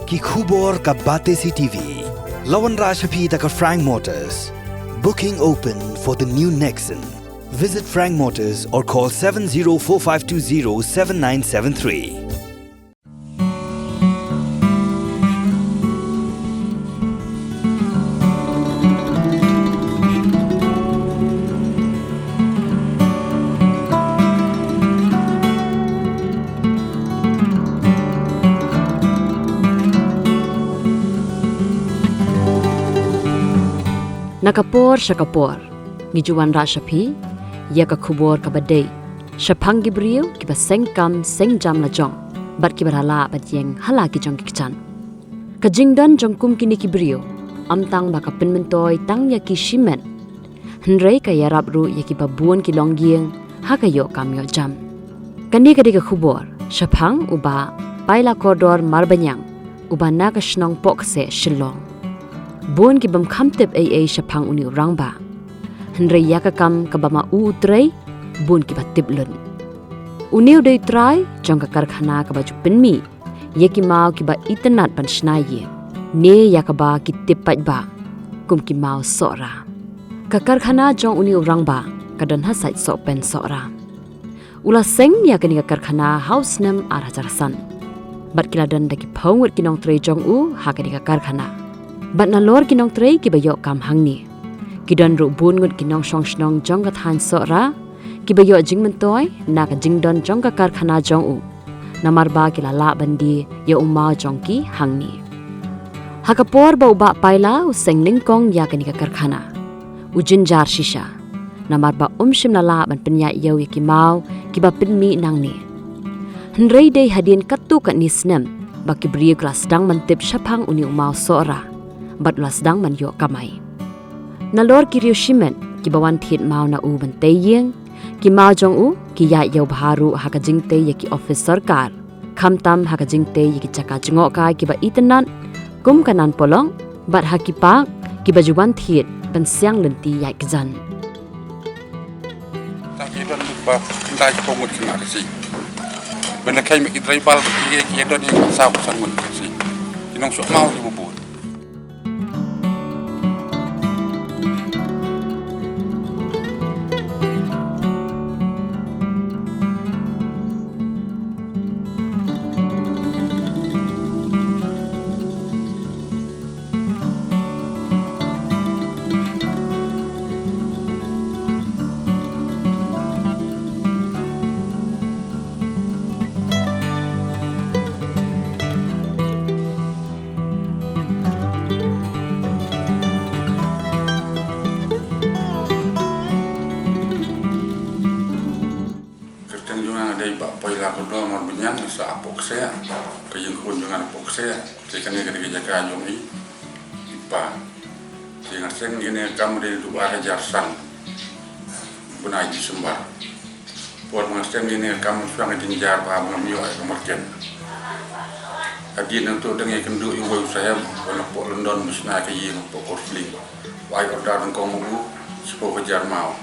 Ki khubor ka Bate CTV. Lawan Rashapi taka Frank Motors. Booking open for the new Nexon. Visit Frank Motors or call 7045207973. Nakapor syakapor, ngijuan Rashapi, ya ka khubor ka badai, syapang gibriu kiba sengkam sengjam la jong, bat kibarala bat yeng hala ki jong kichan. Kajingdan jongkum kini kibriu, amtang baka penmentoy tang ya ki shimen, henrei ka yarab ru ya ki babuan ki longyeng, ha kayo kamyo jam. Kandi kadi ka khubor, syapang uba, paila koridor marbanyang, uba naga shnong pokse shilong. Buon ki bam khamtep ay syapang uni urang ba. Henrei yakakam kabama utray, buon ki batip lun. Uniu day try, jong ka karkhana kabaju penmi, yaki mau ki ba itenat pan shnaye. Ne yakaba ki tipat ba, kum ki mau sora. Ka karkhana jong uni urang ba, kadan hasait sok pen sora. Ula seng yakani ka karkhana house nem arajarasan. Bat kiladan daki pawngwet kinong tray jong u hakani ka karkhana. Bat nalor kinong tray kibayo kam hangni. Kidan ru bun ngut kinong shong shnong jong ka than sora, kibayo jing mentoy na ka jingdon jong ka karkhana jong u. Namar ba kilala bandi ya umma jong ki hangni. Hakapor ba uba paila useng lingkong ya kani ka karkhana. Ujin jar shisha. Namar ba shim nala ban penya yaw ya kimau kiba pinmi nangni. Henrei day hadien katu kat nisnem ba kibriyo klas dang mantip syapang uni umma sora. Bat ulas dang man yo kamay. Nalor ki shimen ki bawan thit mau na u ban tayeng ki mau jong u ki ya yaw baharu ha ka jingte ya ki office sarkar khamtam ha ka jingte ya ki chaka jingo ka ki ba itenan kum kanan polong bat ha ki pak ki bajuan thit ban siang lenti ya ki jan ta ki don ba ndai ko ngut ki ma si ben kay mi idrai bal ki don ni sa ko san ngut si kinong sok mau ki bu sa apokse ke yung kunjungan apokse sekali kali jaga jomi ipa sehingga sen ini kamu di luar jarsan bunai di sembar buat mengasten ini kamu suang dinjar paham ngamio kemerken hadin untuk dengan kendu yang baru saya wana pok London musna ke yung pokor sling wai order ngkong mu sepo kejar mau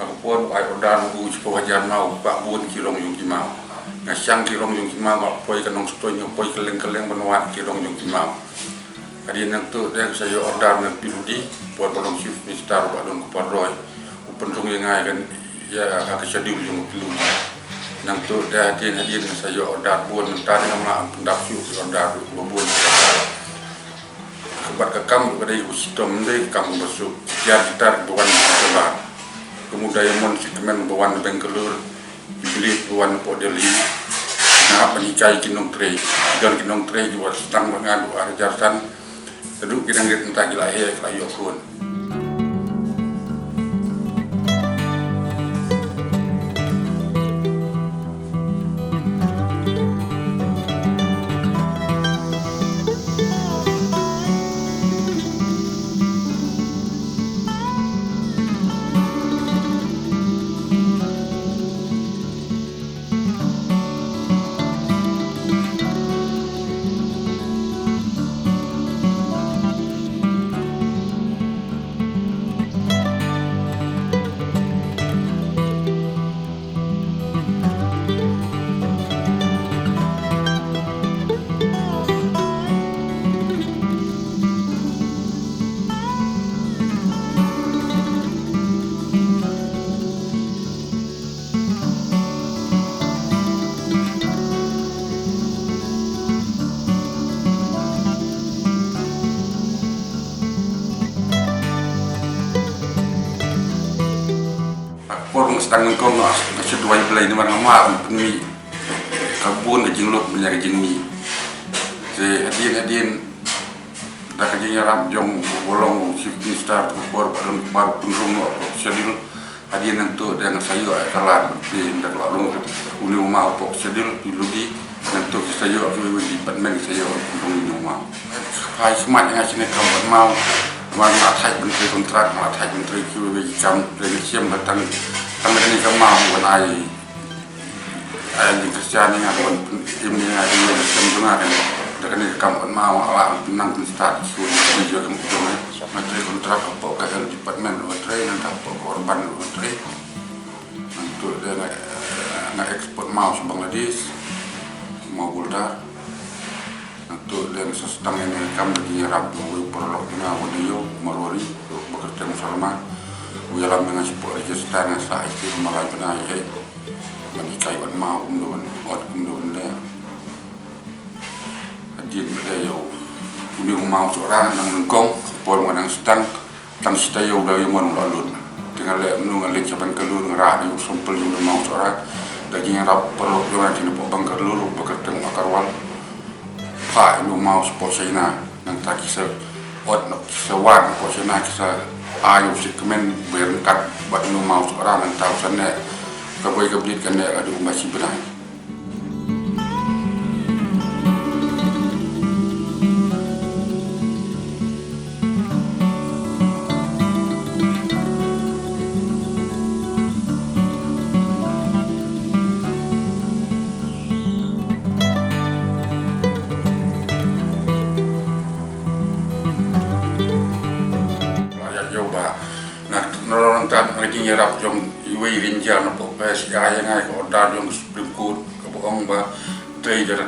aku pun wai order mu sepo kejar mau pak bun kilong yung kimau ngasang kilong yung kimau poi kanong stoi poi keleng-keleng benawat kilong yung kimau hadin itu dia saya order ng piludi buat bolong shift mister pak don kuparroy upendung yang ngai kan ya aku schedule yung piludi nang tu dia hadin saya order buat mentar nama pendak siu order buat kebat kekam pada sistem deh kamu masuk ya kita bukan coba kemudian mon sistem bukan bengkelur dibeli bukan podeli nah penikai kinong tray dan kinong tray juga sedang mengadu arjarsan duduk kita nggak entah gila kayu pun. tang ko nga kasi duway blay naman ang maam mi kabun na jinglot menyang jingmi se adin da ka jinya ram jong bolong shifting start ko por par punrung no schedule adin nang to dengan sayo kalat di ndak lalu uni uma po schedule iludi nang to sayo di department sayo punrung ni uma hai smart nga sine kam mau mang atai menteri kontrak atai menteri QW jam dari siam datang ini kam mau kan ai di Kristiani ngapun ini ada yang sembunga kan dengan ini kam mau ala nang start sudah juga kemudian menteri kontrak apa kagal department menteri dan apa korban menteri untuk dia nak ekspor mau ke Bangladesh mau Bulgar untuk dia sedang ini kam di Rabu perlu dengan audio Marwari bekerja bersama uyalam dengan sebuah register yang saya itu malah benar menikah wan mau kemudian dia hadir dia uni mau seorang nang lengkong por nang sedang tang sitayo dari mon lalun dengan le menung le jaban kelur ngerah di sumpel uni mau seorang daging rap perlu dengan jenis bang kelur bekerja makarwal pak uni mau sport China nang tak kisah sewan sport China kisah ayu si kemen berengkat buat uni mau seorang nang tahu sana kaboy kablit kan ada masih benar. Layak jauh bah. Nah, nolong tak lagi nyerap jom iway rinjal na po pes kaya nga ko order yung Supreme Court kabuang ba trader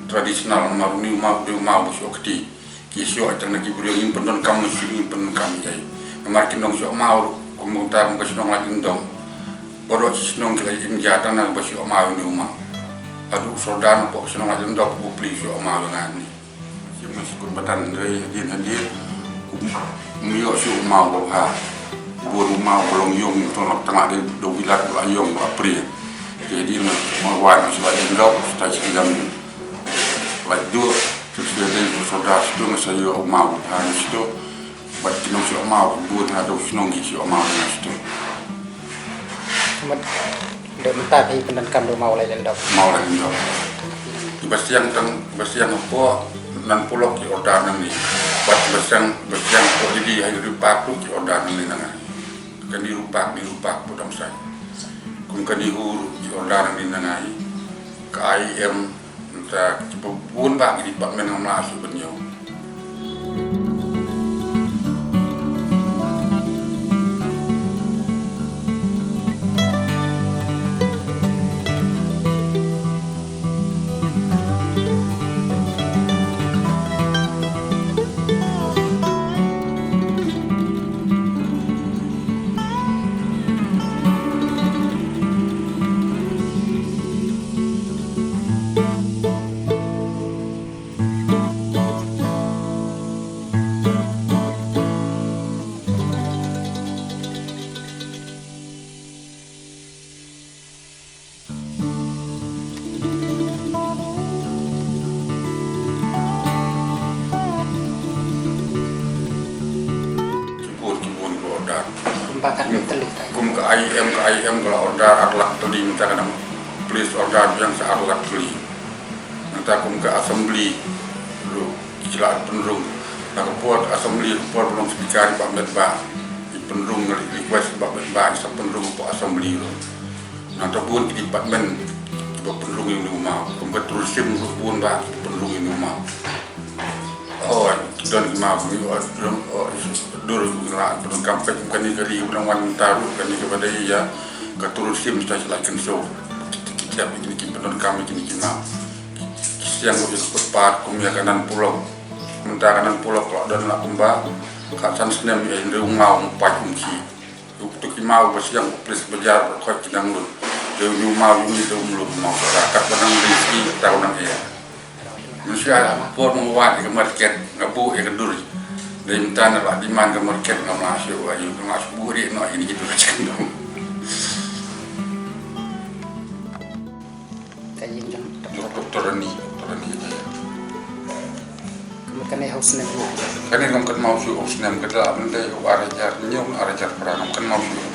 tradisional maruni umab syokti kisyo at nagibulyo yung pendon kamu yung pendon kami ay namarkin dong syok mau kumunta mo kasi nong laging dong boro sinong kila injata na ba syok mau ni umab adu sodan po sinong laging dong publik syok mau nga ni yung masikun batan dari hadir umiyo syok mau ha buat rumah belum yung tolak tengah di dobilat buat yung April jadi mau wan sebagai dok stage jam like dua terus dia saudara itu saya mau harus itu buat kita mau buat ada senang gitu mau ituมันเดิมตาที่เป็นกรรมดูเมาอะไรเล่นดอก mau lagi dok basiang apa nan pulau ki order nang ni buat basiang kok jadi hari rupak ki order nang ni nang kan di rupak potong saya kum kan di huru di order ni nangai ke IM entah pun bang di pak menang masuk benyo bahkan telik kum ke IM kalau order arlak teli minta kadang please order yang searlak teli nanti kum ke assembly lu kecilaan penrung nak buat assembly buat belum speaker Pak Medba di penrung request Pak Medba sa penrung po assembly lu nanti pun di department Pak penrung yang rumah kum ke terusim pun Pak penrung yang rumah oh dan maaf ni dulu nak kampanye bukan kali bulan taruh kan kepada ia keturun sim sudah selakin so kita begini penon kami kini kena siang udah cepat kumia kanan pulau mentah kanan pulau kalau dan nak kembang kasan senem yang rumah empat kunci untuk kimau bersiang pres bejar kau cidang lu dia rumah ini tu belum mau masyarakat benang rezeki tahun nang ia manusia por menguat ke market ngabu ya kedur dari minta nak di mana ke market nggak masuk ayo nggak masuk buri no ini gitu macam dong torani Makanya harus nih. kan ini ngam kan mau syu osnem kedala bende arajar nyong arajar perang kan mau syu